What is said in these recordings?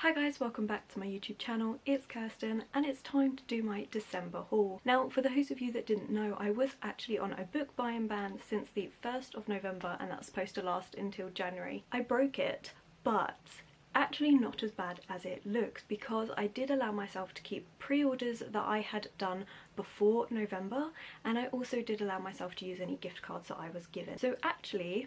Hi guys, welcome back to my YouTube channel. It's Kirsten and it's time to do my December haul. Now, for those of you that didn't know, I was actually on a book buying ban since the 1st of November and that's supposed to last until January. I broke it, but actually not as bad as it looks because I did allow myself to keep pre-orders that I had done before November, and I also did allow myself to use any gift cards that I was given. So actually,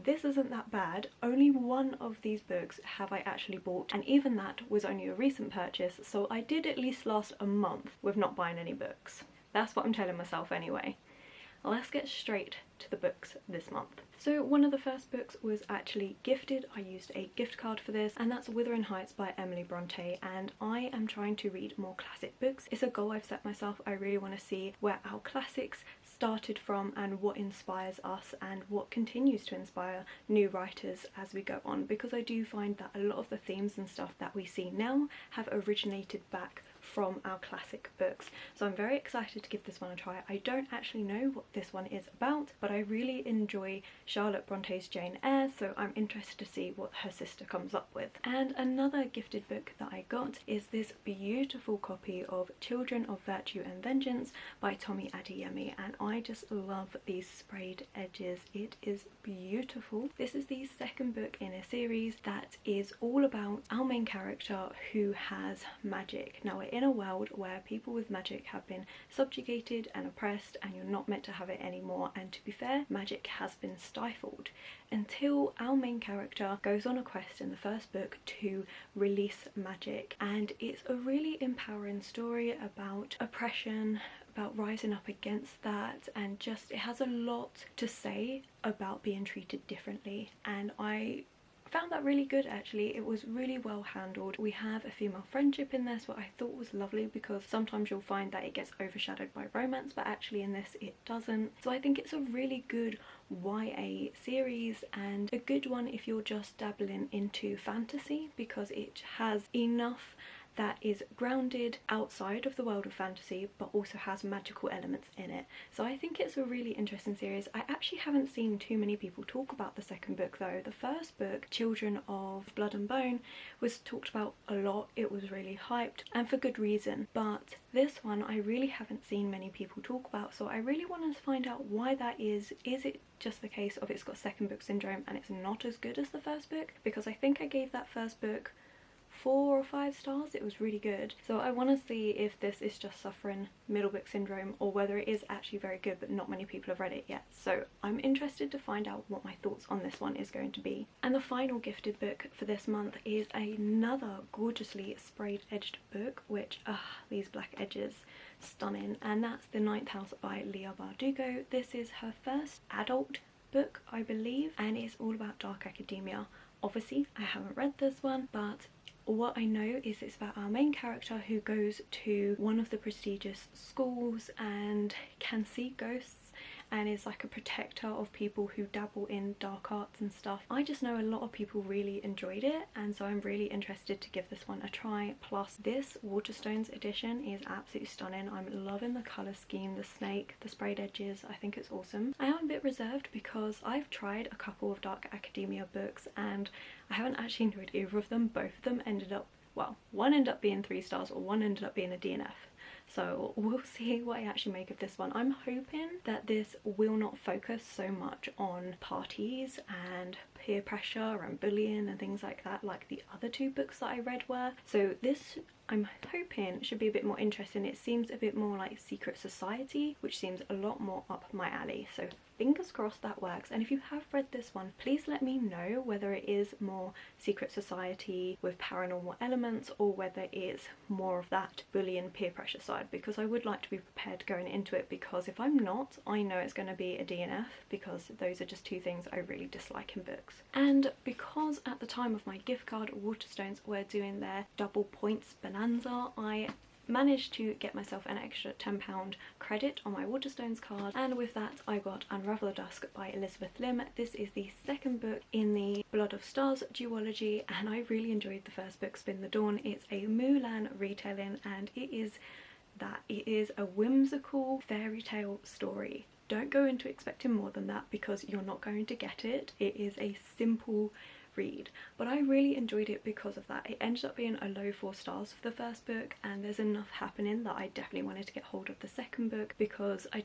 this isn't that bad. Only one of these books have I actually bought, and even that was only a recent purchase, so I did at least last a month with not buying any books. That's what I'm telling myself anyway. Let's get straight to the books this month. So one of the first books was actually gifted. I used a gift card for this, and that's Withering Heights by Emily Bronte, and I am trying to read more classic books. It's a goal I've set myself. I really want to see where our classics started from and what inspires us and what continues to inspire new writers as we go on, because I do find that a lot of the themes and stuff that we see now have originated back from our classic books. So I'm very excited to give this one a try. I don't actually know what this one is about, but I really enjoy Charlotte Bronte's Jane Eyre, so I'm interested to see what her sister comes up with. And another gifted book that I got is this beautiful copy of Children of Virtue and Vengeance by Tomi Adeyemi, and I just love these sprayed edges. It is beautiful. This is the second book in a series that is all about our main character who has magic. Now, we're in a world where people with magic have been subjugated and oppressed, and you're not meant to have it anymore, and to be fair, magic has been stifled until our main character goes on a quest in the first book to release magic. And it's a really empowering story about oppression, about rising up against that, and just it has a lot to say about being treated differently, and I found that really good actually. It was really well handled. We have a female friendship in this, what I thought was lovely, because sometimes you'll find that it gets overshadowed by romance, but actually in this it doesn't. So I think it's a really good YA series, and a good one if you're just dabbling into fantasy, because it has enough that is grounded outside of the world of fantasy but also has magical elements in it. So I think it's a really interesting series. I actually haven't seen too many people talk about the second book though. The first book, Children of Blood and Bone, was talked about a lot. It was really hyped, and for good reason, but this one I really haven't seen many people talk about, so I really wanted to find out why that is. Is it just the case of it's got second book syndrome and it's not as good as the first book? Because I think I gave that first book 4 or 5 stars. It was really good. So I want to see if this is just suffering middle book syndrome or whether it is actually very good but not many people have read it yet. So I'm interested to find out what my thoughts on this one is going to be. And the final gifted book for this month is another gorgeously sprayed edged book, which these black edges, stunning, and that's The Ninth House by Leigh Bardugo. This is her first adult book, I believe, and it's all about dark academia. Obviously I haven't read this one, but what I know is it's about our main character who goes to one of the prestigious schools and can see ghosts and is like a protector of people who dabble in dark arts and stuff. I just know a lot of people really enjoyed it, and so I'm really interested to give this one a try. Plus this Waterstones edition is absolutely stunning. I'm loving the colour scheme, the snake, the sprayed edges. I think it's awesome. I am a bit reserved because I've tried a couple of dark academia books and I haven't actually enjoyed either of them. Both of them ended up, well, one ended up being 3 stars or one ended up being a DNF. So we'll see what I actually make of this one. I'm hoping that this will not focus so much on parties and peer pressure and bullying and things like that like the other 2 books that I read were. So this, I'm hoping, should be a bit more interesting. It seems a bit more like secret society, which seems a lot more up my alley. So fingers crossed that works. And if you have read this one, please let me know whether it is more secret society with paranormal elements or whether it's more of that bullying peer pressure side, because I would like to be prepared going into it, because if I'm not, I know it's going to be a DNF, because those are just 2 things I really dislike in books. And because at the time of my gift card Waterstones were doing their double points bonanza, I managed to get myself an extra £10 credit on my Waterstones card, and with that I got Unravel the Dusk by Elizabeth Lim. This is the second book in the Blood of Stars duology, and I really enjoyed the first book, Spin the Dawn. It's a Mulan retelling, and it is a whimsical fairy tale story. Don't go into expecting more than that because you're not going to get it. It is a simple read, but I really enjoyed it because of that. It ended up being a low 4 stars for the first book, and there's enough happening that I definitely wanted to get hold of the second book because I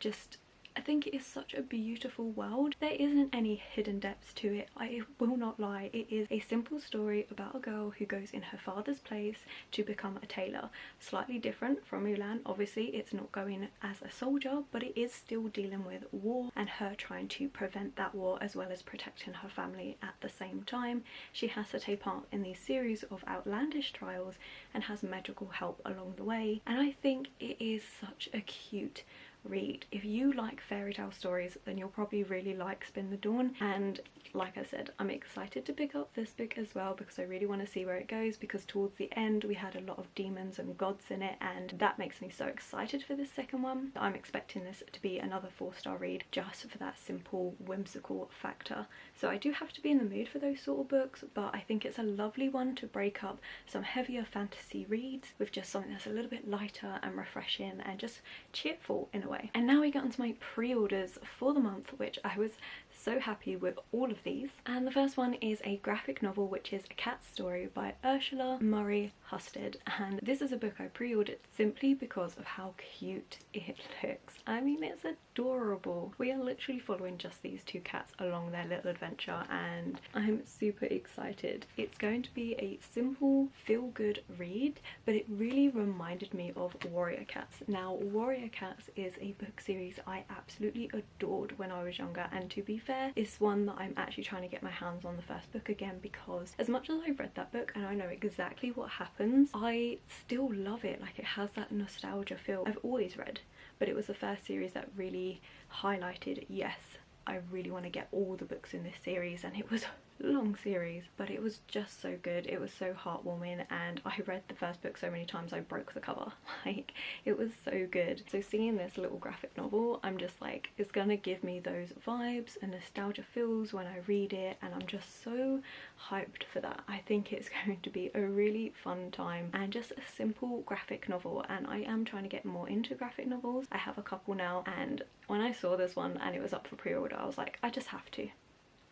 think it is such a beautiful world. There isn't any hidden depths to it, I will not lie. It is a simple story about a girl who goes in her father's place to become a tailor. Slightly different from Mulan, obviously it's not going as a soldier, but it is still dealing with war and her trying to prevent that war as well as protecting her family at the same time. She has to take part in these series of outlandish trials and has medical help along the way, and I think it is such a cute read. If you like fairy tale stories, then you'll probably really like Spin the Dawn, and like I said, I'm excited to pick up this book as well because I really want to see where it goes, because towards the end we had a lot of demons and gods in it, and that makes me so excited for this second one. I'm expecting this to be another 4-star read just for that simple whimsical factor. So I do have to be in the mood for those sort of books, but I think it's a lovely one to break up some heavier fantasy reads with just something that's a little bit lighter and refreshing and just cheerful in a way. And now we get onto my pre-orders for the month, which I was so happy with all of these. And the first one is a graphic novel, which is A Cat's Story by Ursula, Murry, Husted, and this is a book I pre-ordered simply because of how cute it looks. I mean, it's adorable. We are literally following just these 2 cats along their little adventure, and I'm super excited. It's going to be a simple feel-good read, but it really reminded me of Warrior Cats. Now, Warrior Cats is a book series I absolutely adored when I was younger, and to be fair, it's one that I'm actually trying to get my hands on the first book again, because as much as I've read that book and I know exactly what happens, I still love it. Like, it has that nostalgia feel. I've always read, but it was the first series that really highlighted, yes, I really want to get all the books in this series, and it was a long series, but it was just so good. It was so heartwarming, and I read the first book so many times I broke the cover. Like, it was so good. So seeing this little graphic novel, I'm just like, it's gonna give me those vibes and nostalgia feels when I read it, and I'm just so hyped for that. I think it's going to be a really fun time and just a simple graphic novel, and I am trying to get more into graphic novels. I have a couple now, and when I saw this one and it was up for pre-order, I was like, I just have to.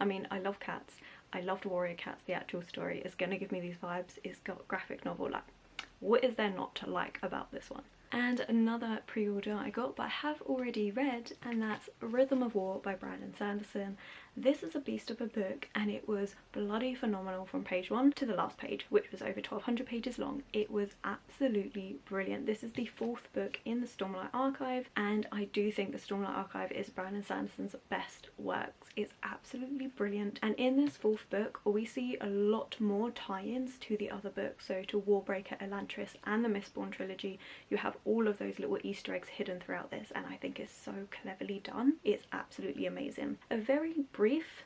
I mean, I love cats. I loved Warrior Cats, the actual story. It's gonna give me these vibes. It's got graphic novel. Like, what is there not to like about this one? And another pre-order I got, but I have already read, and that's Rhythm of War by Sanderson. This is a beast of a book, and it was bloody phenomenal from page 1 to the last page, which was over 1200 pages long. It was absolutely brilliant. This is the 4th book in the Stormlight Archive, and I do think the Stormlight Archive is Sanderson's best works. It's absolutely brilliant, and in this 4th book we see a lot more tie-ins to the other books. So to Warbreaker, Elantris and the Mistborn trilogy, you have all of those little Easter eggs hidden throughout this, and I think it's so cleverly done. It's absolutely amazing. A very brief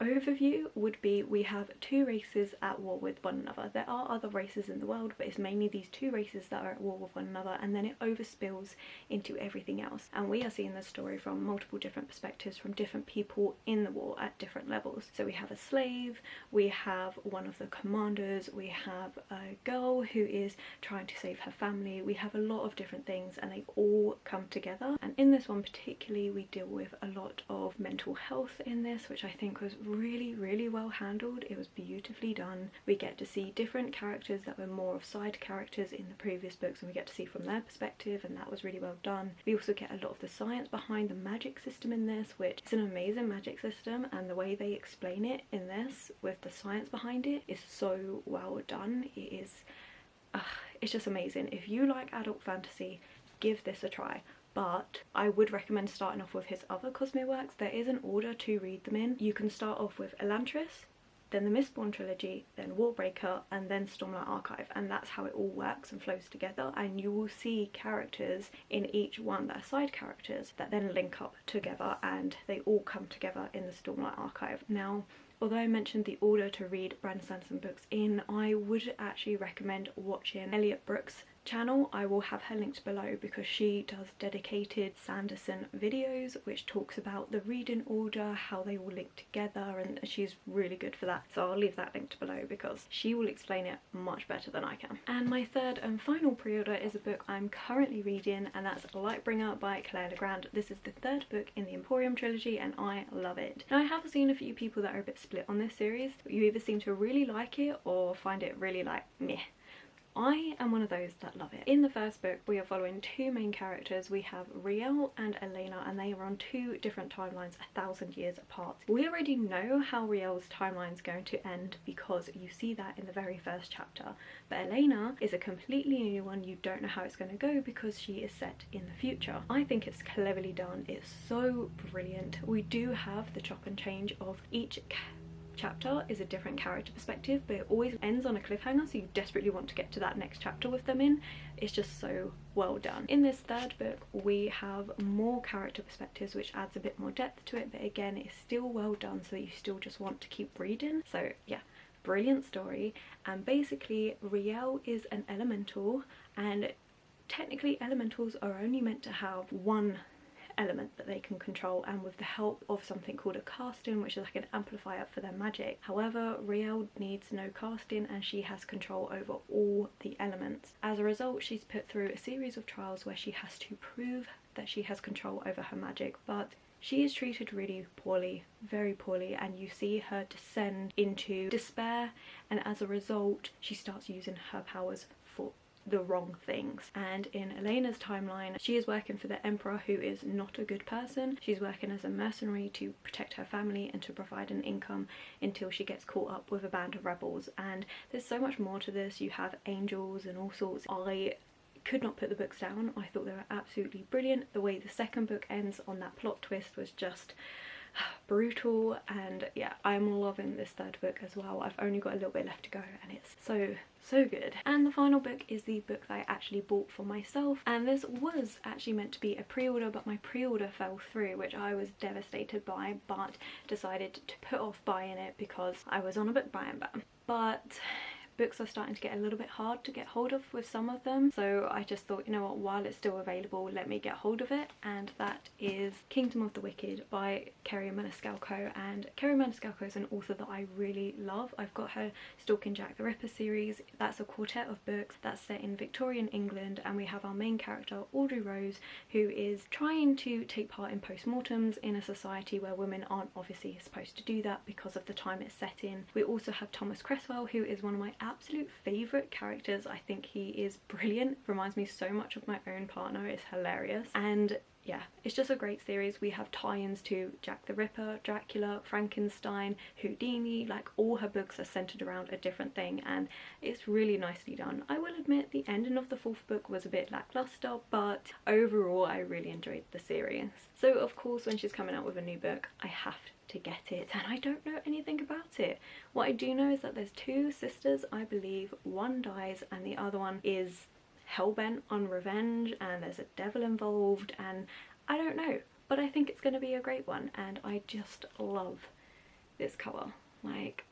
overview would be, we have 2 races at war with one another. There are other races in the world, but it's mainly these 2 races that are at war with one another, and then it overspills into everything else. And we are seeing this story from multiple different perspectives, from different people in the war at different levels. So we have a slave, we have one of the commanders, we have a girl who is trying to save her family. We have a lot of different things, and they all come together. And in this one particularly, we deal with a lot of mental health in this, which I think was really well handled. It was beautifully done. We get to see different characters that were more of side characters in the previous books, and we get to see from their perspective, and that was really well done. We also get a lot of the science behind the magic system in this, which is an amazing magic system, and the way they explain it in this with the science behind it is so well done. It is it's just amazing. If you like adult fantasy, give this a try. But I would recommend starting off with his other Cosmere works. There is an order to read them in. You can start off with Elantris, then the Mistborn trilogy, then Warbreaker, and then Stormlight Archive, and that's how it all works and flows together. And you will see characters in each one that are side characters that then link up together, and they all come together in the Stormlight Archive. Now, although I mentioned the order to read Sanderson books in, I would actually recommend watching Elliot Brooks' channel. I will have her linked below because she does dedicated Sanderson videos which talks about the reading order, how they all link together, and she's really good for that. So I'll leave that linked below because she will explain it much better than I can. And my third and final pre-order is a book I'm currently reading, and that's Lightbringer by Legrand. This is the third book in the Emporium trilogy and I love it. Now I have seen a few people that are a bit split on this series. You either seem to really like it or find it really like meh. I am one of those that love it. In the first book we are following two main characters. We have Riel and Elena, and they are on two different timelines 1,000 years apart. We already know how Riel's timeline is going to end because you see that in the very first chapter, but Elena is a completely new one. You don't know how it's going to go because she is set in the future. I think it's cleverly done. It's so brilliant. We do have the chop and change of each chapter is a different character perspective, but it always ends on a cliffhanger, so you desperately want to get to that next chapter with them in. It's just so well done. In this third book we have more character perspectives, which adds a bit more depth to it, but again it's still well done, so you still just want to keep reading. So yeah, brilliant story. And basically Riel is an elemental, and technically elementals are only meant to have one element that they can control, and with the help of something called a casting, which is like an amplifier for their magic. However, Riel needs no casting and she has control over all the elements. As a result, she's put through a series of trials where she has to prove that she has control over her magic, but she is treated really poorly, very poorly, and you see her descend into despair, and as a result she starts using her powers for the wrong things. And in Elena's timeline, she is working for the Emperor, who is not a good person. She's working as a mercenary to protect her family and to provide an income until she gets caught up with a band of rebels. And there's so much more to this. You have angels and all sorts. I could not put the books down. I thought they were absolutely brilliant. The way the second book ends on that plot twist was just brutal, and yeah, I'm loving this third book as well. I've only got a little bit left to go and it's so good. And the final book is the book that I actually bought for myself, and this was actually meant to be a pre-order, but my pre-order fell through, which I was devastated by, but decided to put off buying it because I was on a book buying ban. But books are starting to get a little bit hard to get hold of with some of them, so I just thought, you know what, while it's still available, let me get hold of it. And that is Kingdom of the Wicked by Kerri Maniscalco, and Kerri Maniscalco is an author that I really love. I've got her Stalking Jack the Ripper series. That's a quartet of books that's set in Victorian England, and we have our main character Audrey Rose, who is trying to take part in postmortems in a society where women aren't obviously supposed to do that because of the time it's set in. We also have Thomas Cresswell, who is one of my absolute favourite characters. I think he is brilliant, reminds me so much of my own partner, it's hilarious. And yeah, it's just a great series. We have tie-ins to Jack the Ripper, Dracula, Frankenstein, Houdini. Like, all her books are centered around a different thing, and it's really nicely done. I will admit the ending of the fourth book was a bit lackluster, but overall I really enjoyed the series. So of course when she's coming out with a new book I have to get it, and I don't know anything about it. What I do know is that there's two sisters, I believe. One dies and the other one is hellbent on revenge, and there's a devil involved, and I don't know, but I think it's going to be a great one. And I just love this cover. Like,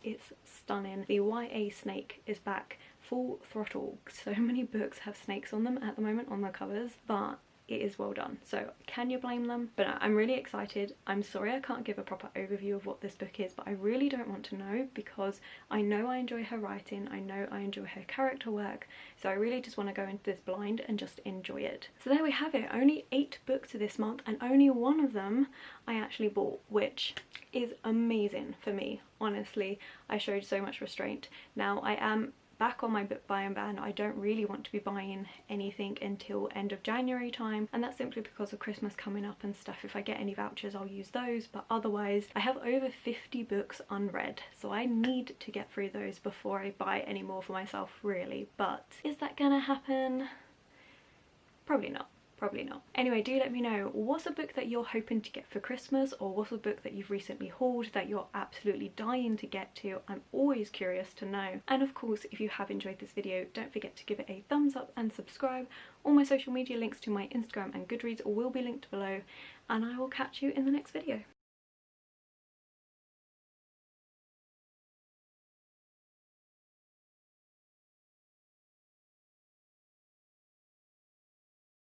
it's stunning. The YA snake is back full throttle. So many books have snakes on them at the moment on the covers, but it is well done, so can you blame them? But I'm really excited. I'm sorry I can't give a proper overview of what this book is, but I really don't want to know because I know I enjoy her writing, I know I enjoy her character work, so I really just want to go into this blind and just enjoy it. So there we have it, only 8 books this month, and only one of them I actually bought, which is amazing for me, honestly. I showed so much restraint. Now I am back on my book buying ban. I don't really want to be buying anything until end of January time, and that's simply because of Christmas coming up and stuff. If I get any vouchers I'll use those, but otherwise I have over 50 books unread, so I need to get through those before I buy any more for myself, really. But is that gonna happen? Probably not. Probably not. Anyway, do let me know, what's a book that you're hoping to get for Christmas, or what's a book that you've recently hauled that you're absolutely dying to get to? I'm always curious to know. And of course, if you have enjoyed this video, don't forget to give it a thumbs up and subscribe. All my social media links to my Instagram and Goodreads will be linked below, and I will catch you in the next video.